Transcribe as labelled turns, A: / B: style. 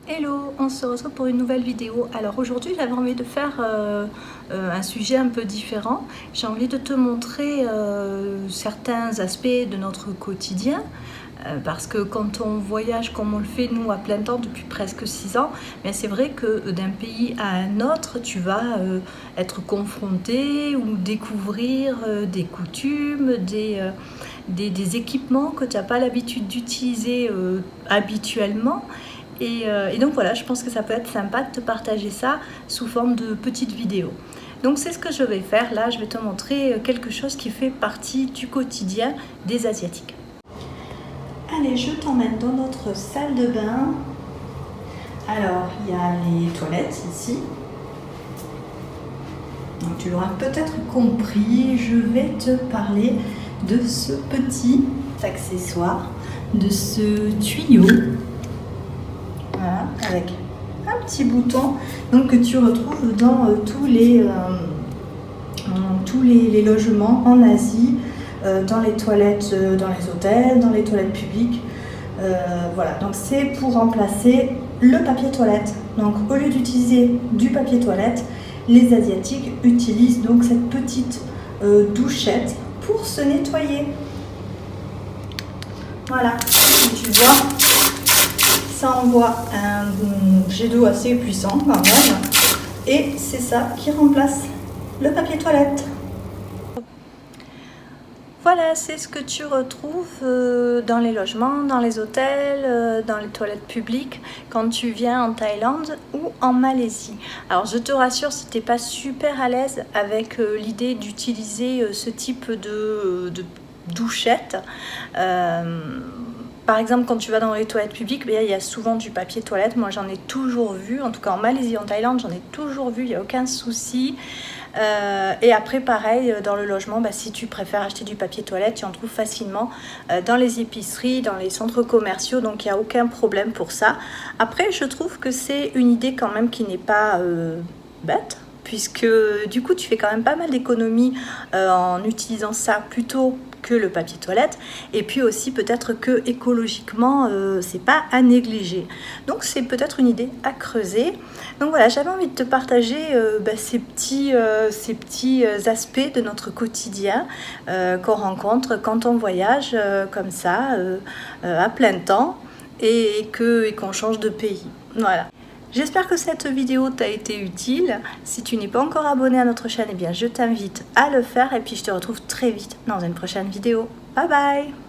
A: Hello, on se retrouve pour une nouvelle vidéo. Alors aujourd'hui j'avais envie de faire un sujet un peu différent. J'ai envie de te montrer certains aspects de notre quotidien. Parce que quand on voyage comme on le fait nous à plein temps depuis presque 6 ans, mais c'est vrai que d'un pays à un autre, tu vas être confronté ou découvrir des coutumes, des équipements que tu n'as pas l'habitude d'utiliser habituellement. Et donc voilà, je pense que ça peut être sympa de te partager ça sous forme de petites vidéos. Donc c'est ce que je vais faire. Là, je vais te montrer quelque chose qui fait partie du quotidien des Asiatiques. Allez, je t'emmène dans notre salle de bain. Alors, il y a les toilettes ici. Donc, tu l'auras peut-être compris, je vais te parler de ce petit accessoire, de ce tuyau. Voilà, avec un petit bouton donc, que tu retrouves dans tous les logements en Asie, dans les toilettes, dans les hôtels, dans les toilettes publiques. Voilà, donc c'est pour remplacer le papier toilette. Donc au lieu d'utiliser du papier toilette, les Asiatiques utilisent donc cette petite douchette pour se nettoyer. Voilà, tu vois, ça envoie un jet d'eau assez puissant quand même, et c'est ça qui remplace le papier toilette. Voilà, c'est ce que tu retrouves dans les logements, dans les hôtels, dans les toilettes publiques quand tu viens en Thaïlande ou en Malaisie. Alors je te rassure, si tu n'es pas super à l'aise avec l'idée d'utiliser ce type de douchette, par exemple, quand tu vas dans les toilettes publiques, il y a souvent du papier toilette. Moi, j'en ai toujours vu. En tout cas, en Malaisie, en Thaïlande, j'en ai toujours vu. Il n'y a aucun souci. Et après, pareil, dans le logement, si tu préfères acheter du papier toilette, tu en trouves facilement dans les épiceries, dans les centres commerciaux. Donc, il n'y a aucun problème pour ça. Après, je trouve que c'est une idée quand même qui n'est pas bête, puisque du coup, tu fais quand même pas mal d'économies en utilisant ça plutôt que le papier toilette, et puis aussi peut-être que écologiquement c'est pas à négliger, donc c'est peut-être une idée à creuser. Donc voilà, j'avais envie de te partager ces petits aspects de notre quotidien qu'on rencontre quand on voyage comme ça à plein temps et qu'on change de pays. Voilà. J'espère que cette vidéo t'a été utile. Si tu n'es pas encore abonné à notre chaîne, eh bien je t'invite à le faire, et puis je te retrouve très vite dans une prochaine vidéo. Bye bye!